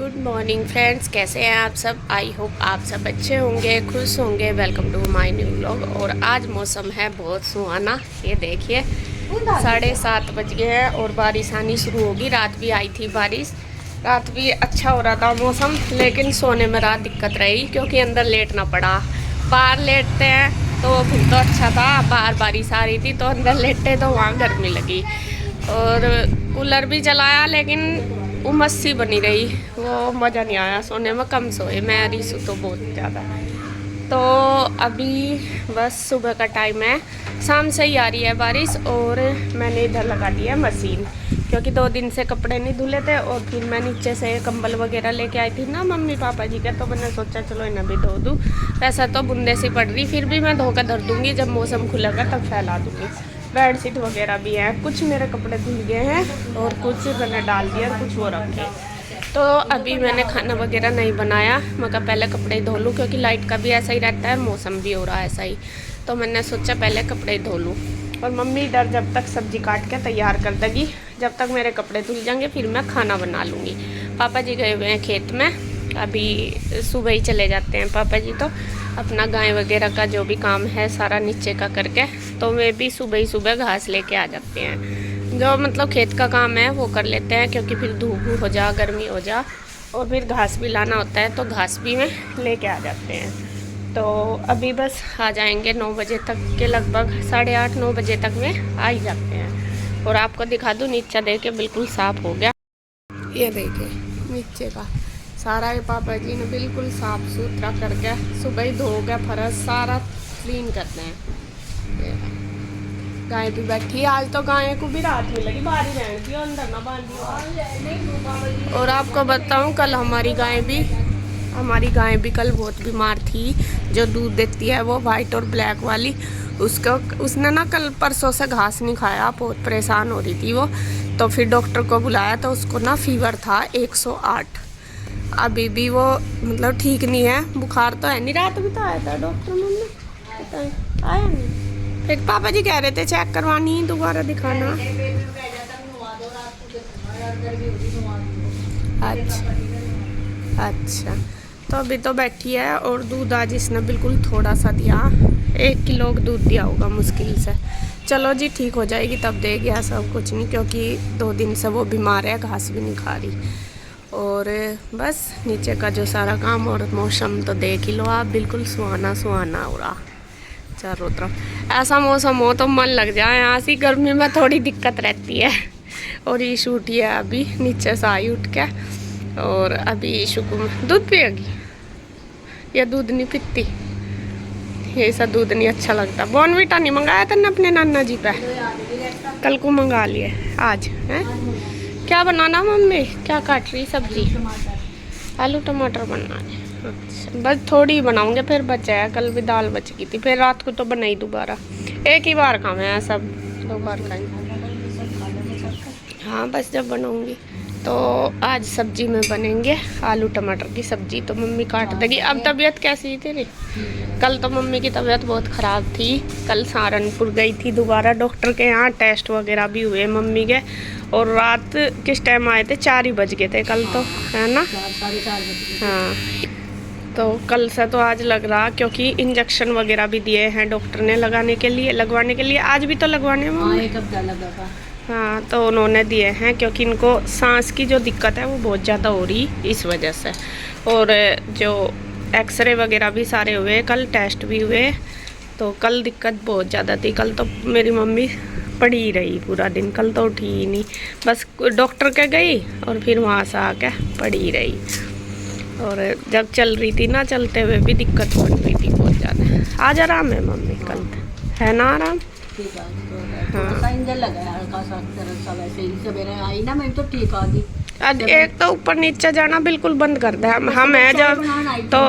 Good morning friends, कैसे हैं आप सब। आई होप आप सब अच्छे होंगे, खुश होंगे। Welcome to my new vlog. और आज मौसम है बहुत सुहाना। ये देखिए 7:30 बज गए हैं और बारिश आनी शुरू होगी। रात भी आई थी बारिश, रात भी अच्छा हो रहा था मौसम, लेकिन सोने में रात दिक्कत रही क्योंकि अंदर लेटना पड़ा। बाहर लेटते हैं तो फिर तो अच्छा था, बाहर बारिश आ रही थी तो अंदर लेटे तो वहाँ गर्मी लगी। और कूलर भी चलाया लेकिन उमस सी बनी रही, वो मज़ा नहीं आया सोने में। कम सोए मैं रिसू तो बहुत ज़्यादा। तो अभी बस सुबह का टाइम है, शाम से ही आ रही है बारिश। और मैंने इधर लगा दी है मशीन क्योंकि 2 दिन से कपड़े नहीं धुले थे। और फिर मैं नीचे से कंबल वगैरह लेके आई थी ना मम्मी पापा जी के, तो मैंने सोचा चलो इन्हें भी धो दूँ। वैसा तो बूंदे सी पड़ रही, फिर भी मैं धोकर धर दूँगी, जब मौसम खुलेगा तब फैला दूँगी। बेडशीट वगैरह भी है, कुछ मेरे कपड़े धुल गए हैं और कुछ मैंने डाल दिया और कुछ वो रखे। तो अभी मैंने खाना वगैरह नहीं बनाया, मगर पहले कपड़े धो लूँ क्योंकि लाइट का भी ऐसा ही रहता है, मौसम भी हो रहा है ऐसा ही। तो मैंने सोचा पहले कपड़े धो लूँ। और मम्मी इधर जब तक सब्जी काट के तैयार कर देगी, जब तक मेरे कपड़े धुल जाएंगे फिर मैं खाना बना लूँगी। पापा जी गए हुए हैं खेत में, अभी सुबह ही चले जाते हैं पापा जी। तो अपना गाय वगैरह का जो भी काम है सारा नीचे का करके, तो वे भी सुबह ही सुबह घास लेके आ जाते हैं। जो मतलब खेत का काम है वो कर लेते हैं क्योंकि फिर धूप हो जा, गर्मी हो जा, और फिर घास भी लाना होता है तो घास भी में लेके आ जाते हैं। तो अभी बस आ जाएंगे 9 बजे तक के लगभग, 8:30-9 बजे तक में आ ही जाते हैं। और आपको दिखा दूँ नीचा देख के बिल्कुल साफ़ हो गया। ये देखिए नीचे का सारा ये पापा जी ने बिल्कुल साफ सुथरा करके सुबह ही धो के फर्श सारा क्लीन करते हैं। गाय भी बैठी, आज तो गाय को भी रात में लगी, बाहर ही रहती है, अंदर ना बांधी। और आपको बताऊं कल हमारी गाय भी कल बहुत बीमार थी। जो दूध देती है वो वाइट और ब्लैक वाली, उसने ना कल परसों से घास नहीं खाया, बहुत परेशान हो रही थी वो। तो फिर डॉक्टर को बुलाया तो उसको ना फीवर था 108। अभी भी वो मतलब ठीक नहीं है, बुखार तो है नहीं। रात भी तो आया था डॉक्टर, मम्मी आया नहीं। फिर पापा जी कह रहे थे चेक करवानी, दोबारा दिखाना। अच्छा तो अभी तो बैठी है। और दूध आज इसने बिल्कुल थोड़ा सा दिया, 1 किलो दूध दिया होगा मुश्किल से। चलो जी ठीक हो जाएगी तब देगी, ऐसा कुछ नहीं, क्योंकि 2 दिन से वो बीमार है, घास भी नहीं खा रही। और बस नीचे का जो सारा काम, और मौसम तो देख ही लो आप, बिल्कुल सुहाना सुहाना हो रहा चारों तरफ। ऐसा मौसम हो तो मन लग जाए। यहाँ से गर्मी में थोड़ी दिक्कत रहती है। और ईशू उठी है अभी, नीचे से आई उठ के। और अभी ईशू को दूध पिएगी या दूध नहीं पीती, ये सा दूध नहीं अच्छा लगता। बॉर्नविटा नहीं मंगाया था ना अपने नाना जी पे, कल को मंगा लिए। आज है क्या बनाना मम्मी, क्या काट रही सब्जी? आलू टमाटर बना रहे। अच्छा बस थोड़ी ही बनाऊंगे, फिर बचा है, कल भी दाल बच गई थी, फिर रात को तो बनाई दोबारा। एक ही बार खाना है सब, 2 बार खाएंगे। हाँ बस जब बनाऊंगी तो आज सब्जी में बनेंगे आलू टमाटर की सब्जी, तो मम्मी काट देगी। अब तबीयत कैसी है तेरी? कल तो मम्मी की तबीयत बहुत ख़राब थी, कल सहारनपुर गई थी दोबारा डॉक्टर के यहाँ, टेस्ट वगैरह भी हुए मम्मी के। और रात किस टाइम आए थे? 4 ही बज गए थे कल तो, है ना? 4:30 बजे। हाँ तो कल से तो आज लग रहा, क्योंकि इंजेक्शन वगैरह भी दिए हैं डॉक्टर ने लगवाने के लिए। आज भी तो लगवाने में। हाँ, 1 हफ्ता लगा था। हाँ तो उन्होंने दिए हैं क्योंकि इनको सांस की जो दिक्कत है वो बहुत ज़्यादा हो रही इस वजह से। और जो एक्सरे वगैरह भी सारे हुए, कल टेस्ट भी हुए, तो कल दिक्कत बहुत ज़्यादा थी। कल तो मेरी मम्मी पड़ी ही रही पूरा दिन, कल तो उठी ही नहीं, बस डॉक्टर के गई और फिर वहाँ से आके पड़ी ही रही। और जब चल रही थी ना, चलते हुए भी दिक्कत बन रही थी बहुत ज़्यादा। आज आराम है मम्मी, कल है ना आराम? ठीक है, थोड़ा सा इंजन लगा है हल्का सा, तरह सा। वैसे ही सवेरे आई ना मैं तो ठीक आ गई। आज एक तो ऊपर नीचे जाना बिल्कुल बंद कर दिया। हम है जब तो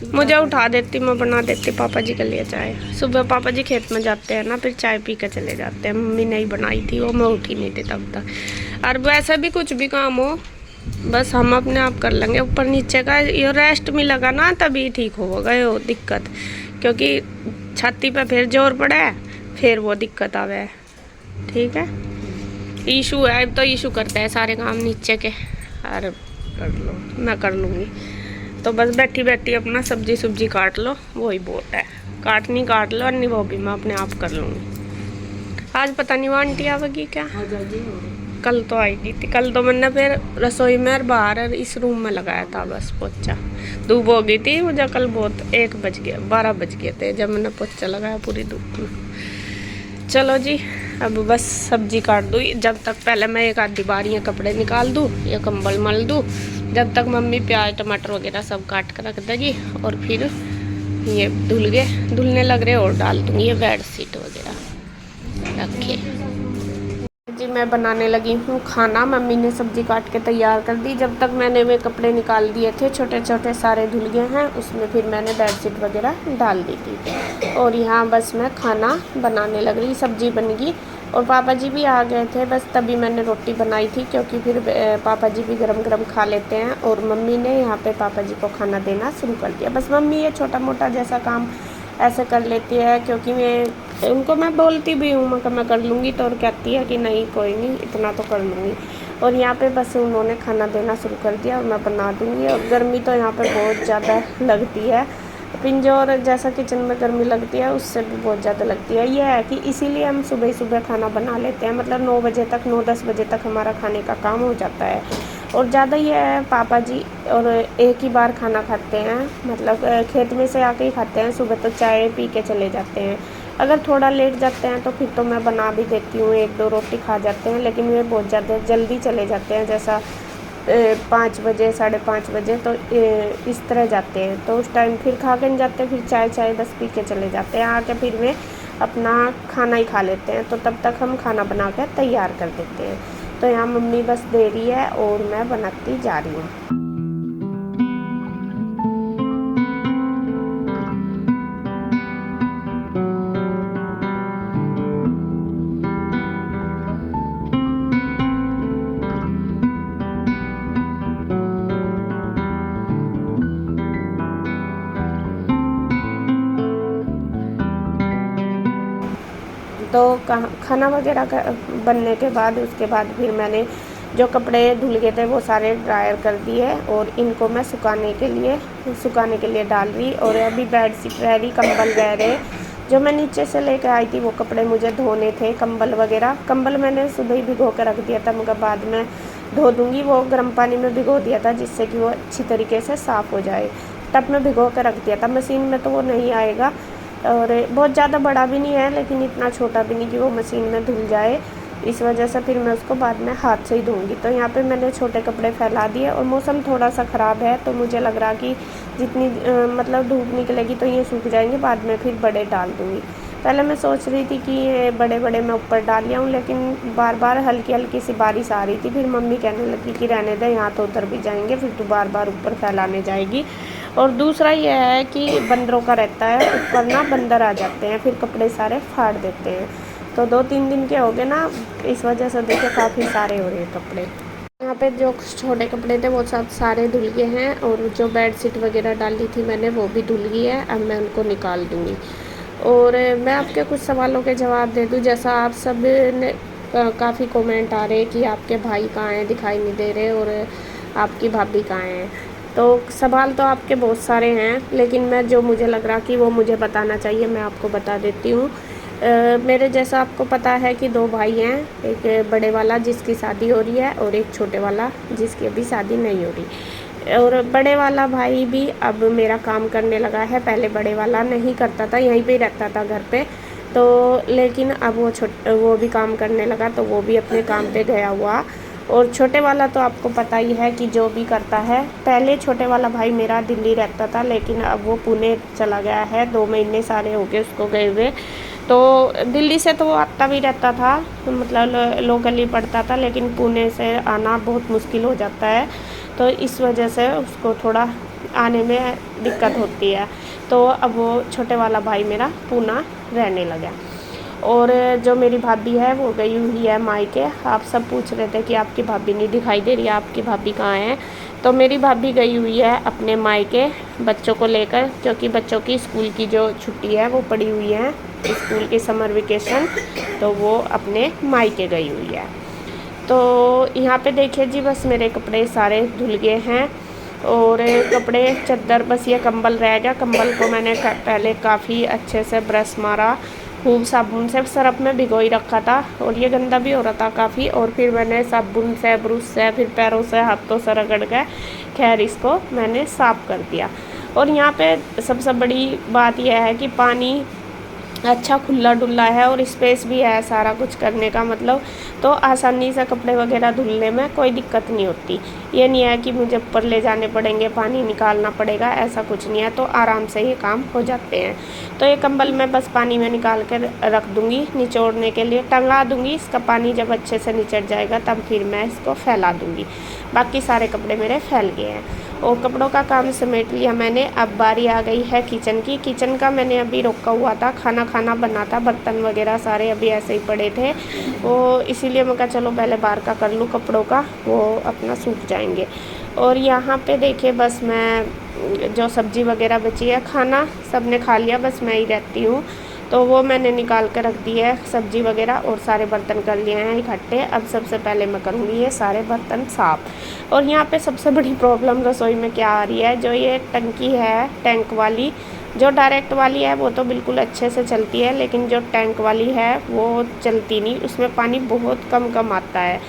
मुझे उठा देती, मैं बना देती पापा जी के लिए चाय। सुबह पापा जी खेत में जाते हैं ना, फिर चाय पी के चले जाते हैं। मम्मी नहीं बनाई थी वो, मैं उठी नहीं थी तब तक। और वैसे भी कुछ भी काम हो बस हम अपने आप कर लेंगे, ऊपर नीचे का ये रेस्ट मिलेगा ना तभी ठीक होगा ये दिक्कत। क्योंकि छाती पे फिर जोर पड़े फिर वो दिक्कत आवे। ठीक है, ईशू है तो ईशू करता है सारे काम नीचे के, और कर लो, मैं कर लूँगी। तो बस बैठी बैठी अपना सब्जी काट लो, वही बहुत है। काटनी काट लो, अन्य वो भी मैं अपने आप कर लूँगी। आज पता नहीं वो आंटी आवेगी क्या। कल तो आई नहीं थी। कल तो मैंने फिर रसोई में और बाहर और इस रूम में लगाया था बस पोछा। धूप हो गई थी मुझे कल बहुत, 1 बज गया, 12 बज गए थे जब मैंने पोछा लगाया पूरी धूप में। चलो जी, अब बस सब्जी काट दूँ। जब तक पहले मैं एक आधी बार ये कपड़े निकाल दूँ, ये कंबल मल दूँ, जब तक मम्मी प्याज टमाटर वगैरह सब काट कर रख देगी। और फिर ये धुलने लग रहे और डाल दूँगी ये बेड शीट वगैरह रखे जी। मैं बनाने लगी हूँ खाना। मम्मी ने सब्जी काट के तैयार कर दी। जब तक मैंने वे कपड़े निकाल दिए थे, छोटे छोटे सारे धुल गए हैं, उसमें फिर मैंने बेडशीट वगैरह डाल दी थी। और यहाँ बस मैं खाना बनाने लग रही। सब्जी बन गई और पापा जी भी आ गए थे, बस तभी मैंने रोटी बनाई थी, क्योंकि फिर पापा जी भी गरम गरम खा लेते हैं। और मम्मी ने यहाँ पे पापा जी को खाना देना शुरू कर दिया। बस मम्मी ये छोटा मोटा जैसा काम ऐसे कर लेती है, क्योंकि मैं बोलती भी हूँ मैं कर लूँगी, तो और कहती है कि नहीं कोई नहीं, इतना तो कर लूँगी। और यहाँ पे बस उन्होंने खाना देना शुरू कर दिया और मैं बना दूँगी। और गर्मी तो यहाँ पे बहुत ज़्यादा लगती है। पिंजौर जैसा किचन में गर्मी लगती है, उससे भी बहुत ज़्यादा लगती है। यह है कि इसीलिए हम सुबह सुबह खाना बना लेते हैं, मतलब 9 बजे तक, 9-10 बजे तक हमारा खाने का काम हो जाता है। और ज़्यादा ये है, पापा जी और एक ही बार खाना खाते हैं, मतलब खेत में से आके ही खाते हैं। सुबह तो चाय पी के चले जाते हैं। अगर थोड़ा लेट जाते हैं तो फिर तो मैं बना भी देती हूँ, 1-2 रोटी खा जाते हैं, लेकिन वे बहुत ज़्यादा जल्दी चले जाते हैं, जैसा 5 बजे 5:30 बजे, तो इस तरह जाते हैं। तो उस टाइम फिर खा के नहीं जाते, फिर चाय बस पी के चले जाते हैं। आके फिर वे अपना खाना ही खा लेते हैं, तो तब तक हम खाना बना कर तैयार कर देते हैं। तो यहाँ मम्मी बस दे रही है और मैं बनाती जा रही हूँ। तो खाना वगैरह बनने के बाद, उसके बाद फिर मैंने जो कपड़े धुल गए थे वो सारे ड्रायर कर दिए और इनको मैं सुखाने के लिए डाल रही। और अभी बेड शीट रह रही, कंबल रह रहे, जो मैं नीचे से लेकर आई थी वो कपड़े मुझे धोने थे। कंबल मैंने सुबह ही भिगो कर रख दिया था, मगर बाद में धो दूँगी। वो गर्म पानी में भिगो दिया था जिससे कि वो अच्छी तरीके से साफ़ हो जाए, तब मैं भिगो कर रख दिया था। मशीन में तो वो नहीं आएगा, और बहुत ज़्यादा बड़ा भी नहीं है, लेकिन इतना छोटा भी नहीं कि वो मशीन में धुल जाए। इस वजह से फिर मैं उसको बाद में हाथ से ही धोऊंगी। तो यहाँ पे मैंने छोटे कपड़े फैला दिए। और मौसम थोड़ा सा ख़राब है, तो मुझे लग रहा कि जितनी मतलब धूप निकलेगी तो ये सूख जाएंगे, बाद में फिर बड़े डाल दूँगी। पहले मैं सोच रही थी कि ये बड़े मैं ऊपर डाल लिया हूँ, लेकिन बार बार हल्की हल्की सी बारिश आ रही थी। फिर मम्मी कहने लगी कि रहने दे, यहाँ तो उतर भी जाएंगे, फिर तू बार बार ऊपर फैलाने जाएगी। और दूसरा यह है कि बंदरों का रहता है, ऊपर ना बंदर आ जाते हैं, फिर कपड़े सारे फाड़ देते हैं। तो 2-3 दिन के हो गए ना, इस वजह से देखिए काफ़ी सारे हो रहे हैं कपड़े। यहाँ पे जो छोटे कपड़े थे वो सब सारे धुल गए हैं, और जो बेड शीट वगैरह डाली थी मैंने वो भी धुल गई है। अब मैं उनको निकाल दूँगी। और मैं आपके कुछ सवालों के जवाब दे दूँ। जैसा आप सब ने काफ़ी कमेंट आ रहे कि आपके भाई कहाँ हैं, दिखाई नहीं दे रहे, और आपकी भाभी कहाँ हैं। तो सवाल तो आपके बहुत सारे हैं, लेकिन मैं जो मुझे लग रहा कि वो मुझे बताना चाहिए मैं आपको बता देती हूँ। मेरे जैसा आपको पता है कि 2 भाई हैं, एक बड़े वाला जिसकी शादी हो रही है और एक छोटे वाला जिसकी अभी शादी नहीं हो रही। और बड़े वाला भाई भी अब मेरा काम करने लगा है। पहले बड़े वाला नहीं करता था, यहीं पे ही रहता था घर पे, तो लेकिन अब वो भी काम करने लगा, तो वो भी अपने काम पे गया हुआ। और छोटे वाला तो आपको पता ही है कि जो भी करता है। पहले छोटे वाला भाई मेरा दिल्ली रहता था, लेकिन अब वो पुणे चला गया है। 2 महीने सारे हो गए उसको गए हुए। तो दिल्ली से तो वो आता भी रहता था, तो मतलब लोकल ही पड़ता था, लेकिन पुणे से आना बहुत मुश्किल हो जाता है, तो इस वजह से उसको थोड़ा आने में दिक्कत होती है। तो अब वो छोटे वाला भाई मेरा पुणे रहने लगा। और जो मेरी भाभी है वो गई हुई है मायके। आप सब पूछ रहे थे कि आपकी भाभी नहीं दिखाई दे रही है, आपकी भाभी कहाँ है। तो मेरी भाभी गई हुई है अपने मायके बच्चों को लेकर, क्योंकि बच्चों की स्कूल की जो छुट्टी है वो पड़ी हुई है, स्कूल की समर वेकेशन, तो वो अपने मायके गई हुई है। तो यहाँ पे देखिए जी, बस मेरे कपड़े सारे धुल गए हैं और कपड़े चादर बस ये कंबल रह गया। कंबल को मैंने पहले काफ़ी अच्छे से ब्रश मारा, खूब साबुन से सरफ में भिगोई रखा था और ये गंदा भी हो रहा था काफ़ी। और फिर मैंने साबुन से, ब्रश से, फिर पैरों से, हाथों से रगड़ के खैर इसको मैंने साफ़ कर दिया। और यहाँ पे सबसे बड़ी बात यह है कि पानी अच्छा खुला डुल्ला है और स्पेस भी है सारा कुछ करने का, मतलब तो आसानी से कपड़े वगैरह धुलने में कोई दिक्कत नहीं होती। ये नहीं है कि मुझे ऊपर ले जाने पड़ेंगे, पानी निकालना पड़ेगा, ऐसा कुछ नहीं है, तो आराम से ये काम हो जाते हैं। तो ये कंबल मैं बस पानी में निकाल कर रख दूँगी, निचोड़ने के लिए टंगा दूँगी। इसका पानी जब अच्छे से निचड़ जाएगा तब फिर मैं इसको फैला दूँगी। बाकी सारे कपड़े मेरे फैल गए हैं और कपड़ों का काम समेट लिया मैंने। अब बारी आ गई है किचन की। किचन का मैंने अभी रोका हुआ था, खाना बना था, बर्तन वगैरह सारे अभी ऐसे ही पड़े थे, वो इसीलिए मैं कहा चलो पहले बाहर का कर लूँ, कपड़ों का वो अपना सूख जाएंगे। और यहाँ पे देखिए बस मैं जो सब्ज़ी वगैरह बची है, खाना सब ने खा लिया, बस मैं ही रहती हूँ, तो वो मैंने निकाल कर रख दी है सब्ज़ी वगैरह और सारे बर्तन कर लिए हैं इकट्ठे। अब सबसे पहले मैं करूँगी ये सारे बर्तन साफ़। और यहाँ पे सबसे बड़ी प्रॉब्लम रसोई में क्या आ रही है, जो ये टंकी है टैंक वाली, जो डायरेक्ट वाली है वो तो बिल्कुल अच्छे से चलती है, लेकिन जो टैंक वाली है वो चलती नहीं, उसमें पानी बहुत कम आता है।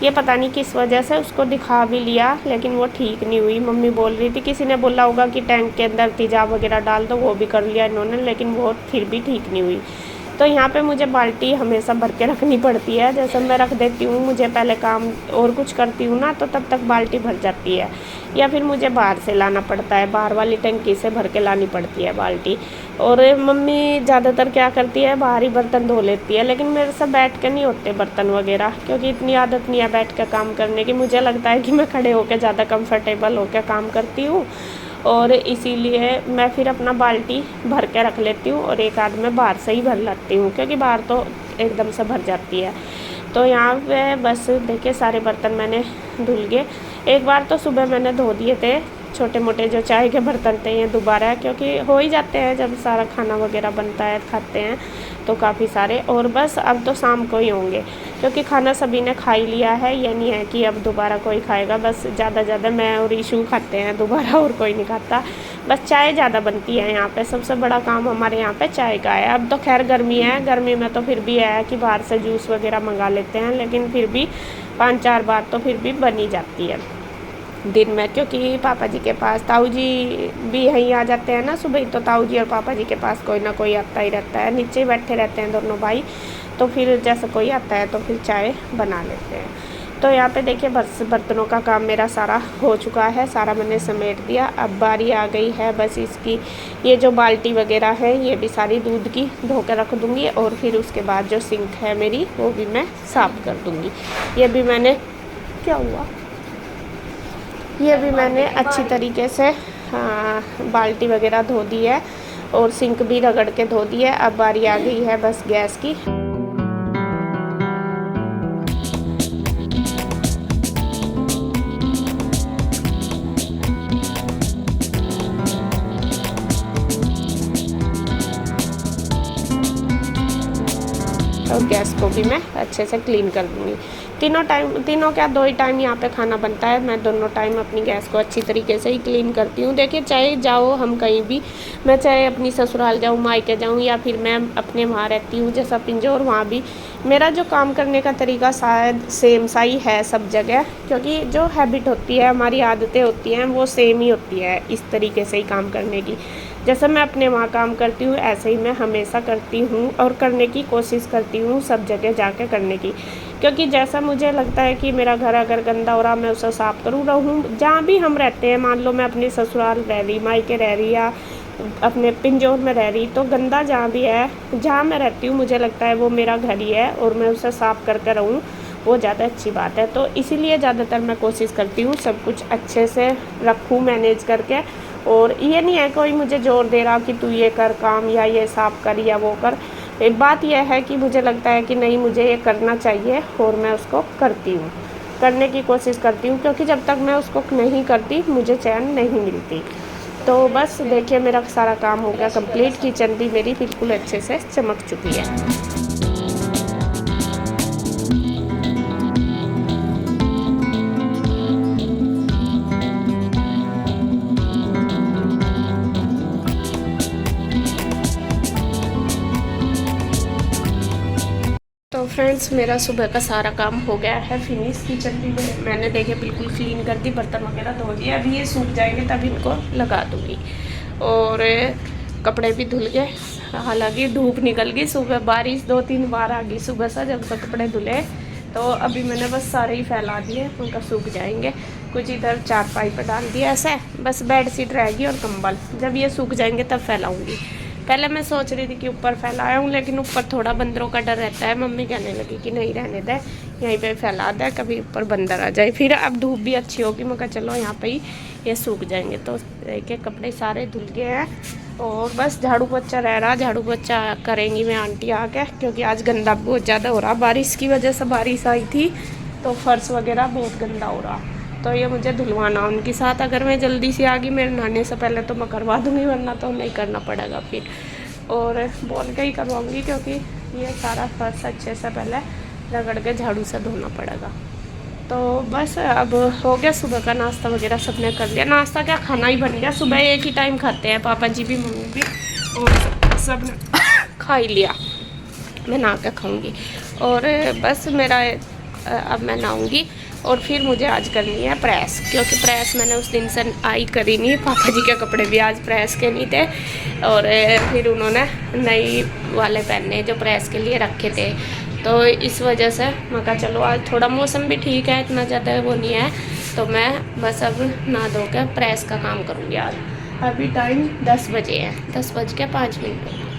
ये पता नहीं किस वजह से, उसको दिखा भी लिया लेकिन वो ठीक नहीं हुई। मम्मी बोल रही थी, किसी ने बोला होगा कि टैंक के अंदर तेजाब वगैरह डाल दो, वो भी कर लिया इन्होंने, लेकिन वो फिर भी ठीक नहीं हुई। तो यहाँ पे मुझे बाल्टी हमेशा भर के रखनी पड़ती है, जैसे मैं रख देती हूँ, मुझे पहले काम और कुछ करती हूँ ना तो तब तक बाल्टी भर जाती है, या फिर मुझे बाहर से लाना पड़ता है, बाहर वाली टंकी से भर के लानी पड़ती है बाल्टी। और मम्मी ज़्यादातर क्या करती है, बाहर ही बर्तन धो लेती है, लेकिन मेरे से बैठ के नहीं होते बर्तन वगैरह, क्योंकि इतनी आदत नहीं है बैठ के काम करने की। मुझे लगता है कि मैं खड़े होकर ज़्यादा कंफर्टेबल होकर काम करती हूँ और इसीलिए मैं फिर अपना बाल्टी भर के रख लेती हूँ और एक आध में बाहर से ही भर लेती हूँ, क्योंकि बाहर तो एकदम से भर जाती है। तो यहाँ पे बस देखिए सारे बर्तन मैंने धुल गए। एक बार तो सुबह मैंने धो दिए थे, छोटे मोटे जो चाय के बर्तन थे, ये दोबारा, क्योंकि हो ही जाते हैं जब सारा खाना वगैरह बनता है, खाते हैं तो काफ़ी सारे। और बस अब तो शाम को ही होंगे, क्योंकि खाना सभी ने खा ही लिया है, ये नहीं है कि अब दोबारा कोई खाएगा। बस ज़्यादा मैं और ईशू खाते हैं दोबारा, और कोई नहीं खाता। बस चाय ज़्यादा बनती है यहाँ पे, सबसे बड़ा काम हमारे यहाँ पे चाय का है। अब तो खैर गर्मी है, गर्मी में तो फिर भी है कि बाहर से जूस वगैरह मंगा लेते हैं, लेकिन फिर भी 5-4 बार तो फिर भी बनी जाती है दिन में, क्योंकि पापा जी के पास ताऊ जी भी यहीं आ जाते हैं ना सुबह ही, तो ताऊ जी और पापा जी के पास कोई ना कोई आता ही रहता है, नीचे ही बैठे रहते हैं दोनों भाई, तो फिर जैसे कोई आता है तो फिर चाय बना लेते हैं। तो यहाँ पे देखिए बस बर्तनों का काम मेरा सारा हो चुका है, सारा मैंने समेट दिया। अब बारी आ गई है बस इसकी, ये जो बाल्टी वगैरह है ये भी सारी दूध की धो कर रख दूँगी, और फिर उसके बाद जो सिंक है मेरी वो भी मैं साफ़ कर दूँगी। ये भी मैंने, क्या हुआ, ये भी मैंने अच्छी तरीके से बाल्टी वगैरह धो दी है और सिंक भी रगड़ के धो दी है। अब बारी आ गई है बस गैस की। और गैस को भी मैं अच्छे से क्लीन कर दूँगी। तीनों क्या 2 ही टाइम यहाँ पे खाना बनता है, मैं दोनों टाइम अपनी गैस को अच्छी तरीके से ही क्लीन करती हूँ। देखिए चाहे जाओ हम कहीं भी, मैं चाहे अपनी ससुराल जाऊँ, मायके जाऊँ, या फिर मैं अपने वहाँ रहती हूँ जैसा पिंजौर, वहाँ भी मेरा जो काम करने का तरीका शायद सेम सा ही है सब जगह, क्योंकि जो हैबिट होती है, हमारी आदतें होती हैं, वो सेम ही होती है इस तरीके से ही काम करने की। जैसे मैं अपने वहाँ काम करती हूँ ऐसे ही मैं हमेशा करती हूँ और करने की कोशिश करती हूँ सब जगह जाके करने की, क्योंकि जैसा मुझे लगता है कि मेरा घर अगर गंदा हो रहा मैं उसे साफ़ करूँ। रहूँ जहाँ भी हम रहते हैं, मान लो मैं अपनी ससुराल रह रही, मायके रह रही, या अपने पिंजौर में रह रही, तो गंदा जहाँ भी है, जहाँ मैं रहती हूँ, मुझे लगता है वो मेरा घर ही है और मैं उसे साफ़ करके रहूँ, वो ज़्यादा अच्छी बात है। तो इसीलिए ज़्यादातर मैं कोशिश करती हूँ सब कुछ अच्छे से रखूँ मैनेज करके। और ये नहीं है कोई मुझे ज़ोर दे रहा कि तू ये कर काम, या ये साफ़ कर, या वो कर। एक बात यह है कि मुझे लगता है कि नहीं, मुझे ये करना चाहिए और मैं उसको करती हूँ, करने की कोशिश करती हूँ, क्योंकि जब तक मैं उसको नहीं करती मुझे चैन नहीं मिलती। तो बस देखिए मेरा सारा काम हो गया कंप्लीट। किचन भी मेरी बिल्कुल अच्छे से चमक चुकी है। फ्रेंड्स मेरा सुबह का सारा काम हो गया है फिनिश। किचन भी मैंने देखे बिल्कुल क्लीन कर दी, बर्तन वगैरह धो दिए। अभी ये सूख जाएंगे तब इनको लगा दूँगी। और कपड़े भी धुल गए, हालांकि धूप निकल गई, सुबह बारिश 2-3 बार आ गई सुबह से जब तक कपड़े धुले। तो अभी मैंने बस सारे ही फैला दिए, उनका सूख जाएंगे। कुछ इधर चारपाई पर डाल दिया ऐसे, बस बेड शीट रहेगी और कंबल, जब ये सूख जाएंगे तब फैलाऊंगी। पहले मैं सोच रही थी कि ऊपर फैलाया हूँ, लेकिन ऊपर थोड़ा बंदरों का डर रहता है। मम्मी कहने लगी कि नहीं रहने दे, यहीं पे फैला दे, कभी ऊपर बंदर आ जाए। फिर अब धूप भी अच्छी होगी, मैं कहा चलो यहाँ पे ही ये सूख जाएंगे। तो देखिए कपड़े सारे धुल गए हैं और बस झाड़ू पोछा रह रहा। झाड़ू पोछा करेंगी मैं आंटी आके, क्योंकि आज गंदा बहुत ज़्यादा हो रहा। बारिश की वजह से, बारिश आई थी तो फर्श वगैरह बहुत गंदा हो रहा। तो ये मुझे धुलवाना उनके साथ। अगर मैं जल्दी से आ गई मेरे नहाने से पहले तो मैं करवा दूँगी, वरना तो नहीं करना पड़ेगा फिर। और बोल के ही करवाऊँगी, क्योंकि ये सारा फर्श अच्छे से पहले रगड़ के झाड़ू से धोना पड़ेगा। तो बस अब हो गया सुबह का नाश्ता वगैरह सबने कर लिया। नाश्ता क्या, खाना ही बन गया। सुबह एक ही टाइम खाते हैं, पापा जी भी मम्मी भी, और सब ने खा ही लिया। मैं नहा के खाऊँगी और बस मेरा अब मैं नहाऊँगी। और फिर मुझे आज करनी है प्रेस, क्योंकि प्रेस मैंने उस दिन से आई करी नहीं। पापा जी के कपड़े भी आज प्रेस के नहीं थे, और फिर उन्होंने नई वाले पहने जो प्रेस के लिए रखे थे। तो इस वजह से मैं कहा चलो आज थोड़ा मौसम भी ठीक है, इतना ज़्यादा वो नहीं है, तो मैं बस अब नहा धो के प्रेस का काम करूँगी आज। अभी टाइम 10 बजे है, 10 बज के 5 मिनट।